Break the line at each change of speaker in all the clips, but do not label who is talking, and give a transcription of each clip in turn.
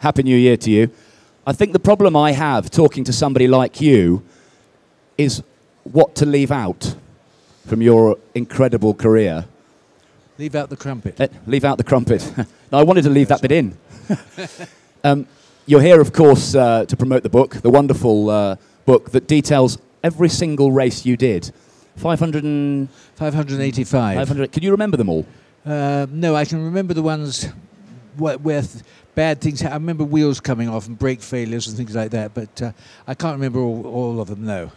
Happy New Year to you. I think the problem I have talking to somebody like you is what to leave out from your incredible career.
Leave out the crumpet.
Leave out the crumpet. No, I wanted to leave that bit in. You're here, of course, to promote the book, the wonderful book that details every single race you did.
585.
500. Can you remember them all?
No, I can remember the ones where bad things I remember wheels coming off and brake failures and things like that, but I can't remember all of them, no.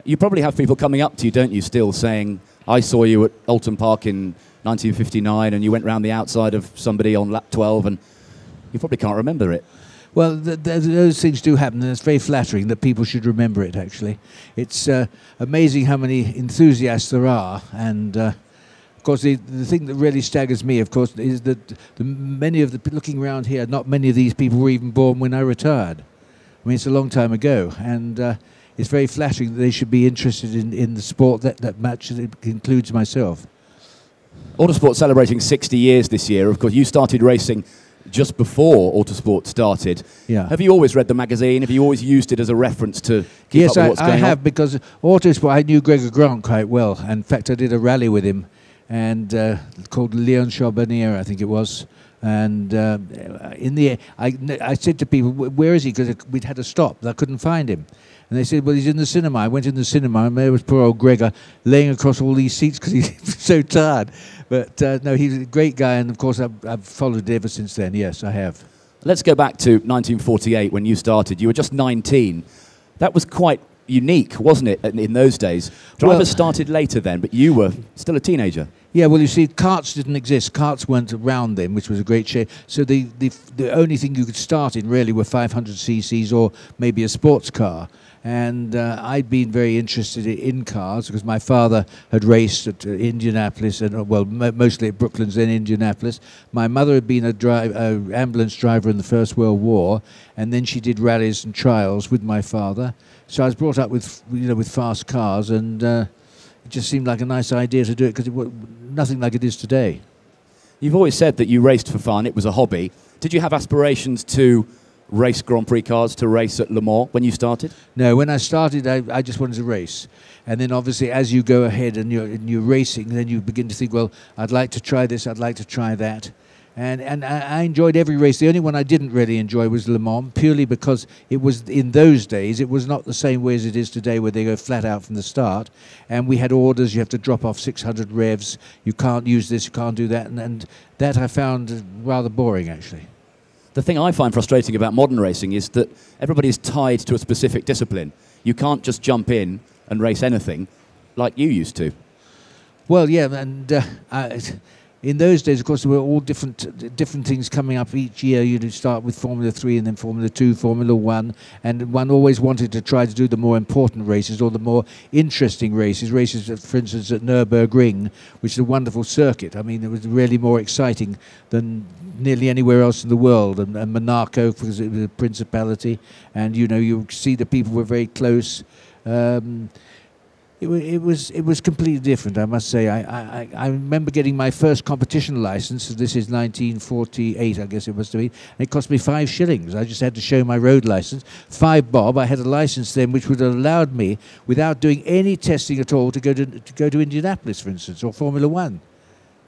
You probably have people coming up to you, don't you, still saying, I saw you at Alton Park in 1959 and you went round the outside of somebody on lap 12, and you probably can't remember it.
Well, those things do happen, and it's very flattering that people should remember it, actually. It's amazing how many enthusiasts there are, and of course the thing that really staggers me, of course, is that many of the, looking around here, not many of these people were even born when I retired. I mean, it's a long time ago, and it's very flattering that they should be interested in the sport that much, and it includes myself.
Autosport celebrating 60 years this year. Of course, you started racing just before Autosport started.
Yeah.
Have you always read the magazine? Have you always used it as a reference to keep up with what's going on?
Yes, I have, because Autosport, I knew Gregor Grant quite well. In fact, I did a rally with him, and called Leon Charbonnier, I think it was. And in the I said to people, where is he? Because we'd had to stop. I couldn't find him. And they said, well, he's in the cinema. I went in the cinema, and there was poor old Gregor laying across all these seats because he was so tired. But no, he's a great guy, and of course I've followed it ever since then. Yes, I have.
Let's go back to 1948 when you started. You were just 19. That was quite unique, wasn't it, in those days? Drivers started later then, but you were still a teenager.
Yeah, well, you see, karts didn't exist. Karts weren't around then, which was a great shame. So the only thing you could start in really were 500 cc's or maybe a sports car. And I'd been very interested in cars because my father had raced at Indianapolis, and well, mostly at Brooklands, then Indianapolis. My mother had been an ambulance driver in the First World War, and then she did rallies and trials with my father. So I was brought up with, with fast cars, and it just seemed like a nice idea to do it because it was nothing like it is today.
You've always said that you raced for fun. It was a hobby. Did you have aspirations to race Grand Prix cars, to race at Le Mans when you started?
No, when I started, I just wanted to race. And then obviously as you go ahead and you're racing, then you begin to think, well, I'd like to try this, I'd like to try that. And I enjoyed every race. The only one I didn't really enjoy was Le Mans, purely because it was, in those days, it was not the same way as it is today where they go flat out from the start. And we had orders, you have to drop off 600 revs, you can't use this, you can't do that. And that I found rather boring, actually.
The thing I find frustrating about modern racing is that everybody is tied to a specific discipline. You can't just jump in and race anything like you used to.
Well, yeah, and in those days, of course, there were all different things coming up each year. You'd start with Formula 3 and then Formula 2, Formula 1, and one always wanted to try to do the more important races or the more interesting races, for instance, at Nürburgring, which is a wonderful circuit. I mean, it was really more exciting than nearly anywhere else in the world, and Monaco, because it was a principality, and, you see the people were very close. It was completely different, I must say. I remember getting my first competition license. This is 1948, I guess it must have been. And it cost me 5 shillings. I just had to show my road license. 5 bob. I had a license then which would have allowed me, without doing any testing at all, to go to Indianapolis, for instance, or Formula 1.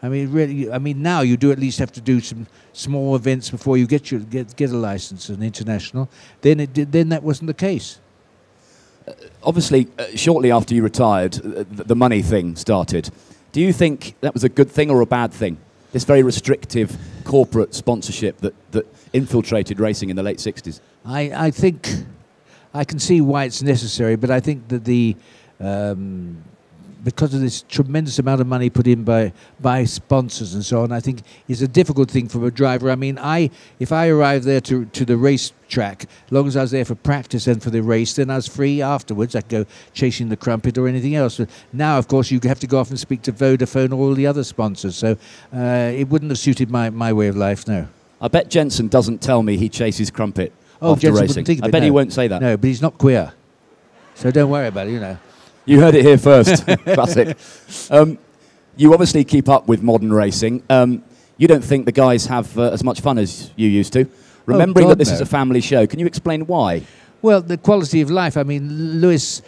I mean, really. I mean, now you do at least have to do some small events before you get a license, an international. Then that wasn't the case.
Obviously, shortly after you retired, the money thing started. Do you think that was a good thing or a bad thing? This very restrictive corporate sponsorship that infiltrated racing in the late 60s?
I think I can see why it's necessary, but I think that because of this tremendous amount of money put in by sponsors and so on, I think it's a difficult thing for a driver. I mean, if I arrived there to the race track, as long as I was there for practice and for the race, then I was free afterwards. I could go chasing the crumpet or anything else. But now, of course, you have to go off and speak to Vodafone or all the other sponsors. So it wouldn't have suited my way of life, no.
I bet Jensen doesn't tell me he chases crumpet after
Jensen
racing.
wouldn't think of it,
I bet
no.
He won't say that.
No, but he's not queer. So don't worry about it,
You heard it here first. Classic. You obviously keep up with modern racing. You don't think the guys have as much fun as you used to? Remembering
God,
that this
no.
is a family show, can you explain why?
Well, the quality of life. I mean, Lewis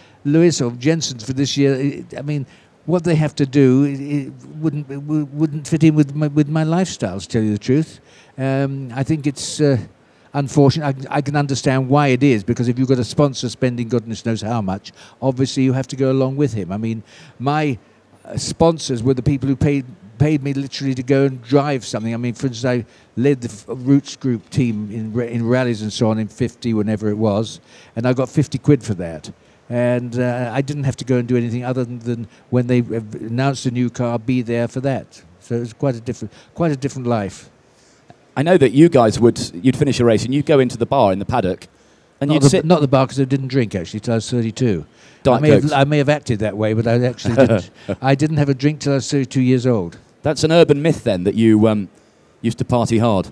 or Jensen's for this year. I mean, what they have to do it wouldn't fit in with my lifestyle. To tell you the truth, I think it's unfortunate. I can understand why it is, because if you've got a sponsor spending goodness knows how much, obviously you have to go along with him. I mean, my sponsors were the people who paid me literally to go and drive something. I mean, for instance, I led the Roots Group team in rallies and so on in 50, whenever it was, and I got 50 quid for that. And I didn't have to go and do anything other than when they announced a new car, be there for that. So it was quite a different life.
I know that you guys you'd finish a race and you'd go into the bar in the paddock, and you'd sit.
Not the bar, because I didn't drink actually till I was 32. I may have acted that way, but I actually didn't. I didn't have a drink till I was 32 years old.
That's an urban myth then, that you used to party hard.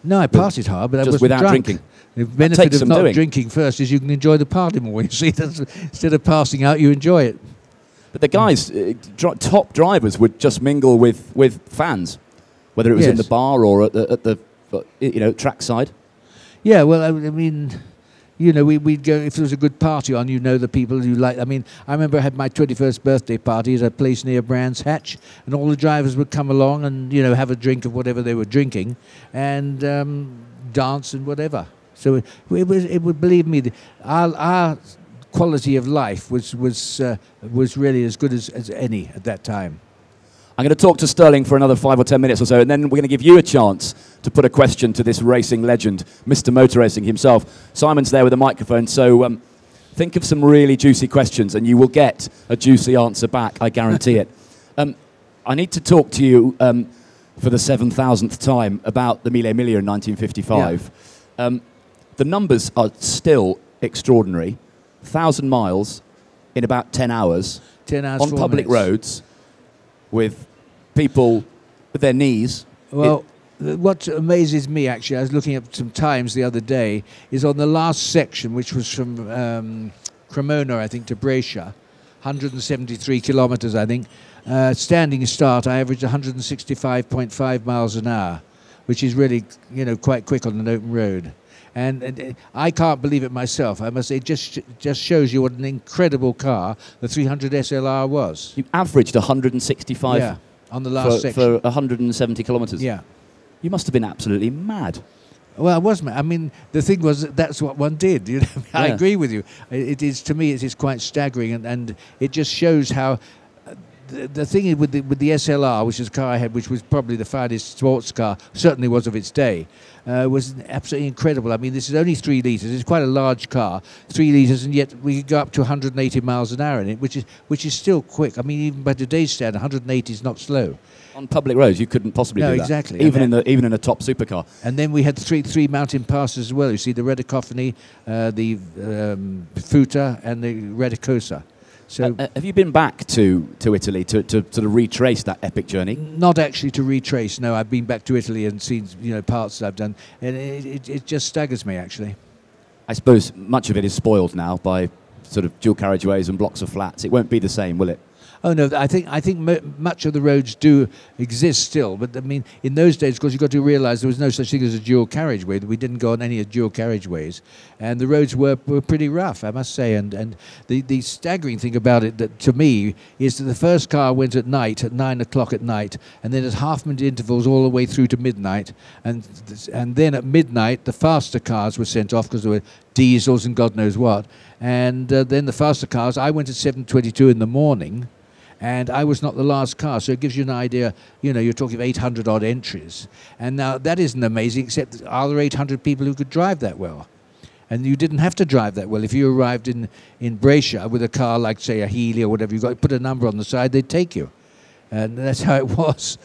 No, I partied hard, but I wasn't
without
drunk.
drinking.
The benefit of not drinking first is you can enjoy the party more. You see, instead of passing out, you enjoy it.
But the guys, top drivers, would just mingle with fans, whether it was in the bar or at the trackside.
Yeah, well, I mean, we'd go, if there was a good party on, the people you like. I mean, I remember I had my 21st birthday party at a place near Brands Hatch, and all the drivers would come along and, have a drink of whatever they were drinking, and dance and whatever. So it would, believe me, our quality of life was really as good as any at that time.
I'm going to talk to Stirling for another 5 or 10 minutes or so, and then we're going to give you a chance to put a question to this racing legend, Mr. Motor Racing himself. Simon's there with a microphone, so think of some really juicy questions, and you will get a juicy answer back, I guarantee it. I need to talk to you for the 7,000th time about the Mille Miglia in 1955. Yeah. The numbers are still extraordinary. 1,000 miles in about 10 hours.
10 hours,
on public roads with people with their knees.
Well, what amazes me, actually, I was looking at some times the other day, is on the last section, which was from Cremona, I think, to Brescia, 173 kilometres, I think. Standing start, I averaged 165.5 miles an hour, which is really, quite quick on an open road. And I can't believe it myself. I must say, it just shows you what an incredible car the 300 SLR was.
You averaged 165
on the last section.
For 170 kilometres.
Yeah.
You must have been absolutely mad.
Well, I was mad. I mean, the thing was that's what one did. I agree with you. It is, to me, it is quite staggering, and it just shows how. The thing with the SLR, which is a car I had, which was probably the finest sports car, certainly was of its day, was absolutely incredible. I mean, this is only 3 litres. It's quite a large car, 3 litres, and yet we could go up to 180 miles an hour in it, which is still quick. I mean, even by today's standard, 180 is not slow.
On public roads, you couldn't possibly do that.
Exactly.
Even in a top supercar.
And then we had three mountain passes as well. You see the Redicofani, the Futa, and the Redicosa. So
have you been back to Italy to sort of retrace that epic journey?
Not actually to retrace. No, I've been back to Italy and seen parts that I've done, and it just staggers me, actually.
I suppose much of it is spoiled now by sort of dual carriageways and blocks of flats. It won't be the same, will it?
Oh no, I think much of the roads do exist still, but I mean in those days, of course, you've got to realise there was no such thing as a dual carriageway. We didn't go on any dual carriageways, and the roads were pretty rough, I must say. And the staggering thing about it, that to me, is that the first car went at night at 9 o'clock at night, and then at half-minute intervals all the way through to midnight, and then at midnight the faster cars were sent off because there were diesels and God knows what, and then the faster cars. I went at 7:22 in the morning. And I was not the last car, so it gives you an idea. You're talking of 800 odd entries, and now that isn't amazing. Except, are there 800 people who could drive that well? And you didn't have to drive that well. If you arrived in Brescia with a car like, say, a Healy or whatever, you got to put a number on the side, they'd take you, and that's how it was.